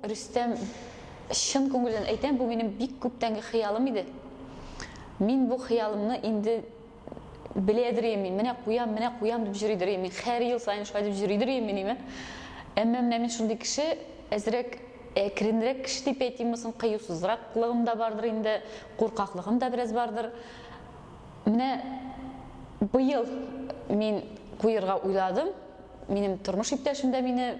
Рүстем шын көңілден айтам, бұл менің бик көптенгі қиялым еді. Мен бұл қиялымны енді біледіреймін, міне қоям деп жүрейдіреймін, мен қәрі ел сайын шуай деп жүрейдіреймін. Әмі мен шындай кіші, әзірек әкірінірек кіші деп әйтеймісін, қиюсызырақ қылығым да бардыр, енді қорқақлығым да біраз бардыр. Міне бұйыл мен қойырға ойладым, менің тұрмыш иптешім де мені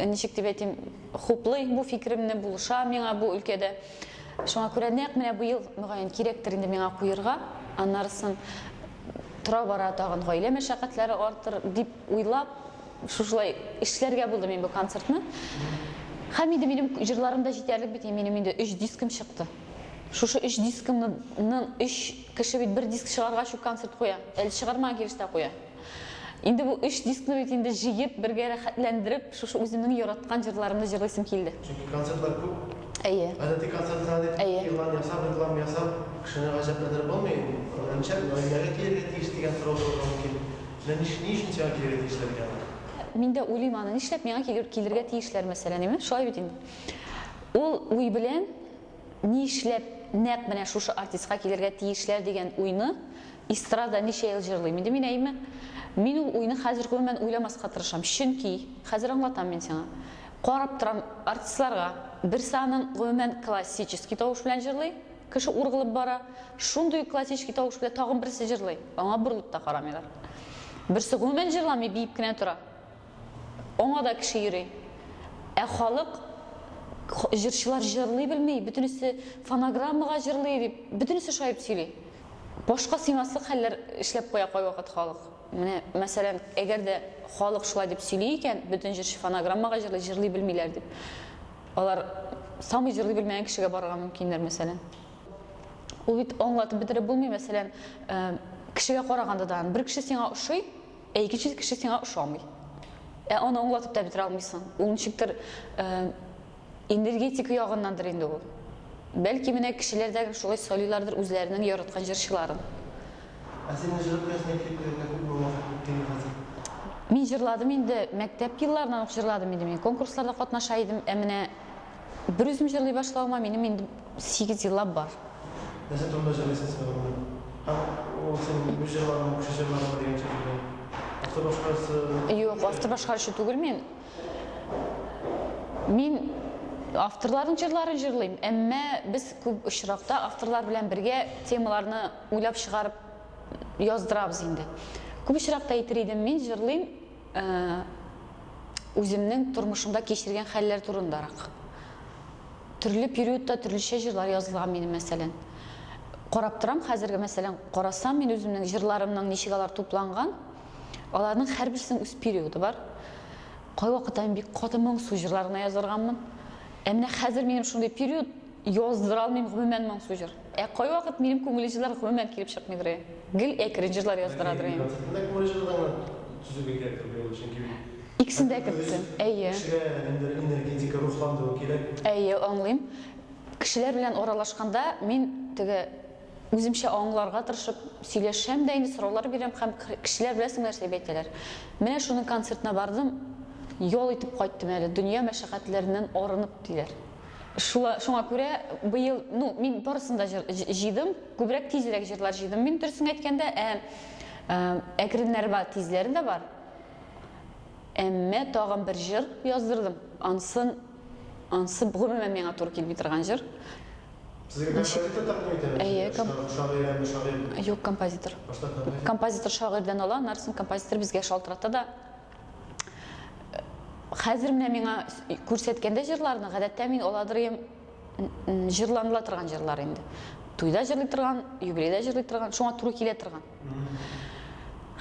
нешек деп әйтем, хуплый бұл фикірімні бұлыша меңа бұл өлкеде. Шоңа көрәнек міне бұйыл мұғайын керектерінде меңа қойырға, анарысын тұра бара тағын ғайле мәшақатлары артыр деп ойлап, шушылай ішлерге болды мен бұл концертны. Хамиді менің жырларымда жетерлік бетен менің 3 дискім шықты. Шушы 3 дискімнің 3 кіші бет 1 диск шығарға шу концерт қоя, әлі шығармаға келішті қоя. Енді бұл 3 дискіні бетінде жиып, бірге рахатләндіріп, шушы өзімнің ератқан жырларымды жырлайсым келді. Çünkü konsertler көп. Әйе. Әдетті концерттер елан ясап, реклам ясап, кішіне ғажапландырып болмайды. Önce oyunlara келерге тиіс деген сұрау қойған екен. Не үшін саған келерге тиіслер екен? Мен де ойлаймын, аны не ішлеп меңа келерге тиішлер мәселен емес, шулай бит енді. Ол ой білен не ішлеп нәп міне шушы артистқа келерге тиішлер деген ойны эстрада неше ел жырлаймын. Енді мен әйме, мен ол ойны қазір көмен ойламасқа тырышам. Чөнки қазір аңлатам мен сеңа. Қарап тұрам артистларға бір санын көмен классический тауыш білен жырлай, кіші ұрғылып бара, шундай классический тауыш білен тағын бірісі жырлай. Аңа бұрылып та қарамайлар. Бірісі көмен жырламай бейіп кінен тұра. Оңа да кіші ерей. Халық жыршылар жырлай білмей, бүтінісі фонограммаға жырлай деп, бүтінісі шайып сөйлей. Бошқа сыймаслық хәлләр эшләп қоя қой вақыт халық. Менә, мәсәлән, әгәр дә халық шулай деп сөйлей икән, бүтін жыршы фонограммаға жырлай білмейләр деп. Олар самый жырлай білмәгән кешегә барырга мөмкиннәр, мәсәлән. Ул бит аңлатып бетереп булмый, мәсәлән, кешегә карагандан бер кеше сиңа ошый, икенче кеше сиңа ошамый. Аны аңлатып та бетерә алмыйсың. Ул ничектер энергетика ягыннандыр инде ул. Бәлки менә кешеләрдәге шулай сөйлиләрдер үзләренең яраткан җырчыларын. Син җырлап ясмый клипләргә күпме вакыт үткән хәзер? Мин җырладым инде, мәктәп елларынан ук җырладым инде. Мин конкурсларда катнаша идем, менә бер үзем җырлый башлаганыма минем инде 8 еллап бар. Нәрсә турында җырлыйсың син? Ул син үз җырларың, кеше җырларың дигән шикелле. Автор башкарысы? Юк, автор башкаручы түгел мен. Мин авторлардың җырларын җырлыйм, әмма без күп очракта авторлар белән бергә темаларны уйлап чыгарып яздырабыз инде. Күп очракта әйтер идем, мин җырлыйм үземнең тормышымда кичергән хәлләр турындарак. Төрле периодта төрлечә җырлар язылган минем, мәсәлән. Карап торам, хәзерге мәсәлән, карасам, мин үземнең җырларымның ничек алар тупланган, аларның һәрберсенең үз периоды бар. Кай вакытта мин бик каты моңсу җырларны язарганмын. Әмма хәзер минем шундый период яздыра алмыйм гомумән моңсу җыр. Кай вакыт минем күңелле җырлар гомумән килеп чыкмыйдыр. Гел әкрен җырлар яздырадыр. Концертында күңелле җырларны төзүгә кирәк түгел, чөнки икесендә кеттем. Әйе. Энергетика рухландыру кирәк. Әйе, аңлыйм. Кешеләр белән аралашканда мин теге үземчә аңларга тырышып сөйләшәм дә инде сораулар бирәм һәм кешеләр белән нәрсә әйтәләр. Менә шуның концертына бардым, ял итеп кайттым әле, дөнья мәшәкатьләреннән арынып диләр. Шуңа күрә быел, мин барысын да җыйдым, күбрәк тизрәк җырлар җыйдым. Мин дөресен әйткәндә, әкреннәр бар, тизләре дә бар. Әмма тагын бер җыр яздырдым. Ансы гомумән миңа туры килми торган җыр. Сезгә композитор тапмый икән? Шагыйрь. Юк, композитор. Композитор шагыйрьдән ала, нарсын композитор безгә шалтырата да. Хәзер менә миңа күрсәткәндә җырларны, гадәттә мин аладырым җырланыла торган җырлар инде. Туйда җырлый торган, юбилейда җырлый торган, шуңа туры килә торган.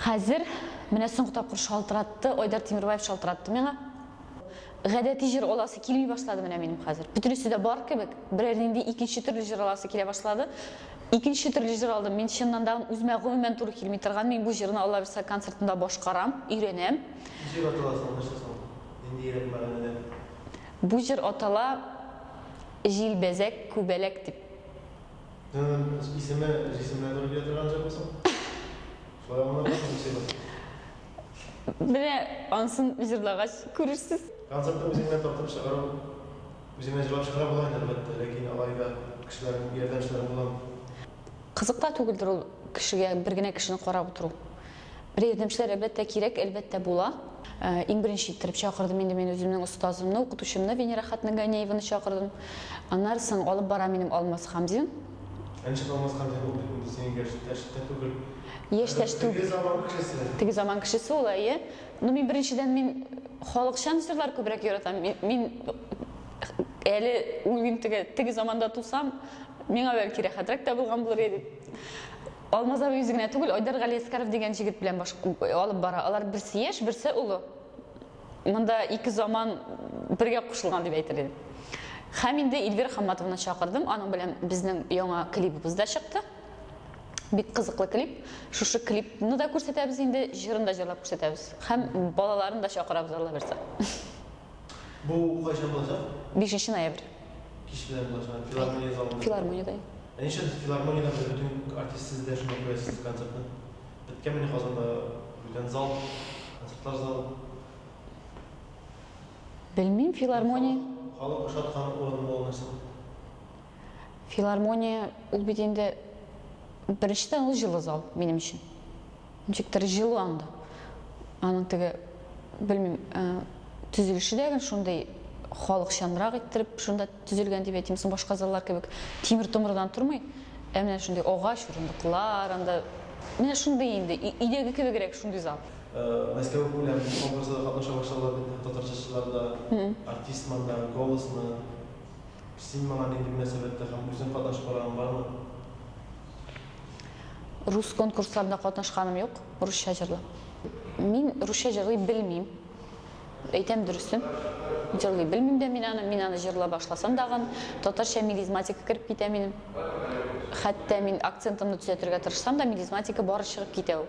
Хәзер менә соңгы тапкыр шалтыратты, Айдар Тимербаев шалтыратты миңа. Гадәти җыр аласы килми башлады менә минем хәзер. Бүтүнесе дә бар кебек, берәр инде икенче төрле җыр аласы килә башлады. Икенче төрле җыр алдым. Мин чыннан да үземә гомумән туры килми торган. Мин бу җырны Алла бирсә концертында башкарам, өйрәнәм. Җыр аталасың, нәрсәсен? Инде ирек мәгънәдә. Бу җыр атала Җилбәзәк күбәләк дип. Исеме туры килә торган җыр булса? Шулай аңлап булсын. Менә ансын җырлагач күрерсез. Концертта үзеңнән тартып чыгару Үзеңе җырлап чыгара була инде әлбәттә, ләкин алайда кешеләрнең ярдәмчеләре була. Кызык та түгелдер ул кешегә бер генә кешене карап утыру. Бер ярдәмчеләр әлбәттә кирәк, әлбәттә була. Иң беренче иттереп чакырдым инде мен үземнең остазымны, укытучымны Венера Хатнаганиеваны чакырдым. Аннары соң алып бара минем Алмаз Хамзин. Әншә Алмаз Хамзин ул синең яшьтә түгел. Яшьтәш түгел. Теге заман кешесе ул, әйе. Ну мин беренчедән мин халыкчан җырлар күбрәк яратам. Мин әле уйлыйм теге заманда тусам, миңа бәлки рәхәтрәк тә булган булыр иде. Алмаз абый үзе генә түгел, Айдар Галиәскәров дигән җегет белән алып бара. Алар берсе яшь, берсе улы. Монда ике заман бергә кушылган дип әйтер идем. Һәм инде Эльвира Хамматовны чакырдым. Аның белән безнең яңа клибыбыз да чыкты. Бик кызыклы клип. Шушы клипны да күрсәтәбез инде, җырын да җырлап күрсәтәбез. Һәм балаларын да чакырабыз Алла берсе. Бу кайчан булачак? 5 ноябрь. Кич белән булачак. Филармония залында. Филармониядә. Әншә филармониядә бөтен артист дә шуны күрәсез концертны. Беткәнме Казанда бүтән зал, концертлар залы. Белмим, филармония. Халык ошаткан урын булмаса. Филармония ул бит инде беренчедән ул җылы зал минем өчен. Ничектер җылы анда. Аның теге белмим, төзелеше дә шундый халыкчанрак иттереп шунда төзелгән дип әйтим, соң башка заллар кебек тимер томырдан тормый. Менә шундый агач урындыклар, анда менә шундый инде идеге кебегрәк шундый зал. Мәскәү белән конкурста катнаша башладылар бит татарчаларда, артистманда, голосны. Син маңа нинди мөнәсәбәттә һәм үзең катнашып барган бармы? Рус конкурсларында катнашканым юк, русча җырлап. Мин русча җырлый белмим. Әйтәм дөресен. Җырлый белмим дә мин аны җырлап башласам дагы татарча мелизматика кирип китә минем. Хәтта мин акцентымны төзәтергә тырышсам да мелизматика бары чыгып китә ул.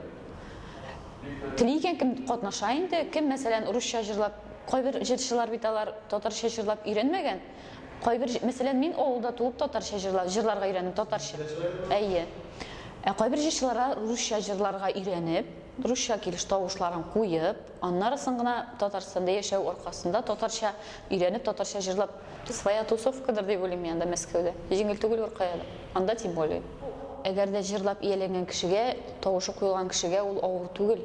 Телигән кем катнаша инде, кем мәсәлән русча җырлап, кайбер җырчылар бит алар татарча җырлап өйрәнмәгән. Кайбер мәсәлән мин авылда туып татарча җырларга өйрәнеп татарча. Әйе. Кайбер җырчылар русча җырларга өйрәнеп, русча килеш тавышларын куеп, аннары соң гына Татарстанда яшәү аркасында татарча өйрәнеп, татарча җырлап, своя тусовкадыр дип уйлыйм анда Мәскәүдә. Җиңел түгел Уркаяда. Анда тем более. Әгәр дә җырлап ияләнгән кешегә, тавышы куелган кешегә ул авыр түгел.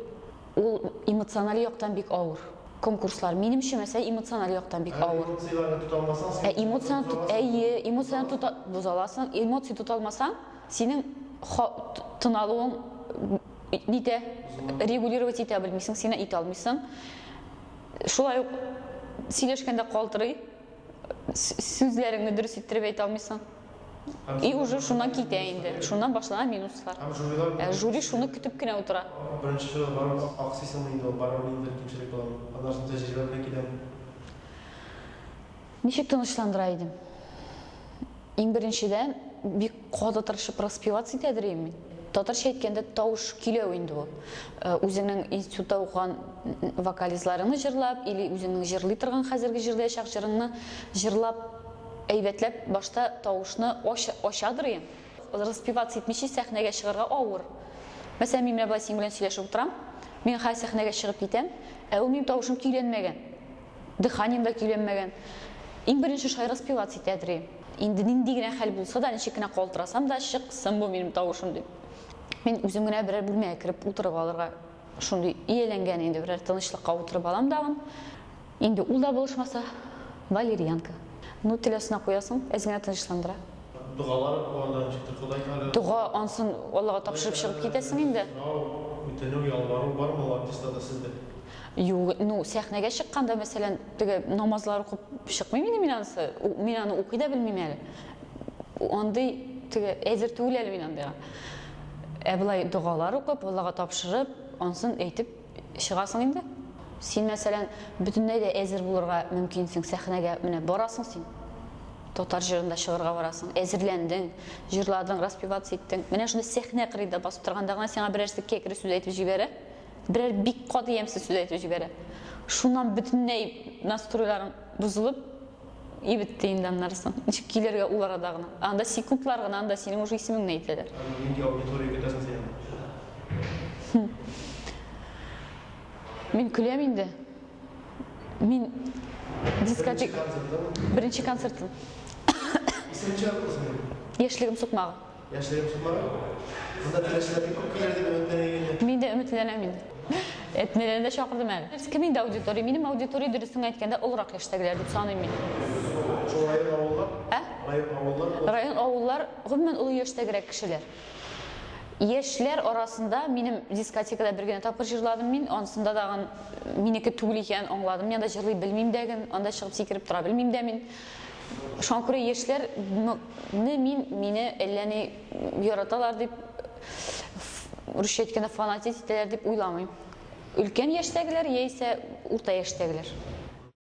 Ул эмоциональ яктан бик авыр. Конкурслар минемчә мәсәлән эмоциональ яктан бик авыр. Эмоцияны тута бозаласың, эмоция тута алмасаң, синең тыналуың нидә регулировать итә белмисең, сине итә алмыйсың. Шулай ук сөйләшкәндә калтырый, сүзләреңне дөрес иттереп әйтә алмыйсың. И уже шуннан китә инде. Шуннан башлана минуслар. Жюри шуны көтеп кенә утыра. Беренче барып аксисың инде, барып инде кимчелек була. Аннан соң тәҗрибә белән киләм. Ничек тынычландыра идем? Иң беренчедән бик каты тырышып распеваться итәдер мин. Татарча әйткәндә тавыш киләү инде ул. Үзеңнең институтта укыган вокалистларыңны җырлап, или үзеңнең җырлый торган хәзерге җырдаячак җырыңны җырлап, әйбәтләп башта тавышны ачадыр ин. Распеваться итмичә сәхнәгә чыгарга авыр. Мәсәлән, мин менә син белән сөйләшеп утырам, мин хәзер сәхнәгә чыгып китәм, ул минем тавышым көйләнмәгән. Дыханием да көйләнмәгән. Иң беренче шулай распеваться итәдер. Инде нинди генә хәл булса да, ничек кенә калтырасам да, чыксын бу минем тавышым дип. Мин үзем генә берәр бүлмәгә кирип утырып алырга шундый ияләнгән инде, берәр тынычлыкка утырып алам дагы. Инде ул да булышмаса, валерьянка. Ну, теләсенә куясың, әзгә тынычландыра. Дугалар булганда ничектер Ходай хәле. Дуга ансын Аллага тапшырып чыгып китәсең инде. Үтенү ялвару бармы артистта сездә? Юк, ну, сәхнәгә чыкканда, мәсәлән, теге намазлар укып чыкмый мин анысы. Мин аны укый да белмим әле. Андый теге әзер түгел әле мин андыйга. Булай дугалар укып, Аллага тапшырып, ансын әйтеп чыгасың инде. Син мәсәлән, бөтенләй дә әзер булырга мөмкинсең, сәхнәгә менә барасың син. Татар җырында чыгарга барасың, әзерләндең, җырладың, распевация иттең. Менә шундый сәхнә кырыйда басып торганда гына сиңа берәрсе кекре сүз әйтеп җибәрә. Берәр бик каты ямсыз сүз әйтеп җибәрә. Шуннан бөтенләй настройларың бузылып, и битте инде аннарсын. Ничек килергә ул арада гына. Анда секундлар гына, анда синең уже исемеңне әйтәләр. Нинди аудитория көтәсең син? Мин көләм инде. Мин Diskotek birinci konsertim. İsmini çağırmasın. Yaşlığım sokmağı. Yaşlarım tutmalı. Bunda tileşlerden çok ileride bir öğütleneyim. Men de ümitlenem indi. Etnelerinde şakırdım әлі. Kimin de auditoriya? Benim auditoriya dürüstün aytkanda oluraq yaştagiler dep sanayım men. Şu rayon avullar. Rayon avullar. Rayon avullar gümmen ulu yaştagirek kişiler. Yaşlar arasında benim diskotekada bir gene tapır jırladım men, onusunda dagın meniki tugul eken anladım. Men de jırlay bilmeyim degen, onda çıkıp sikirip tura bilmeyim de men. Şoň görä yaşlar meni elleni yaratalar dep rüşet etkende fanatik etdiler dep uýlamaýym. Ülken yaşdagiler ýa-ise urta yaşdagiler.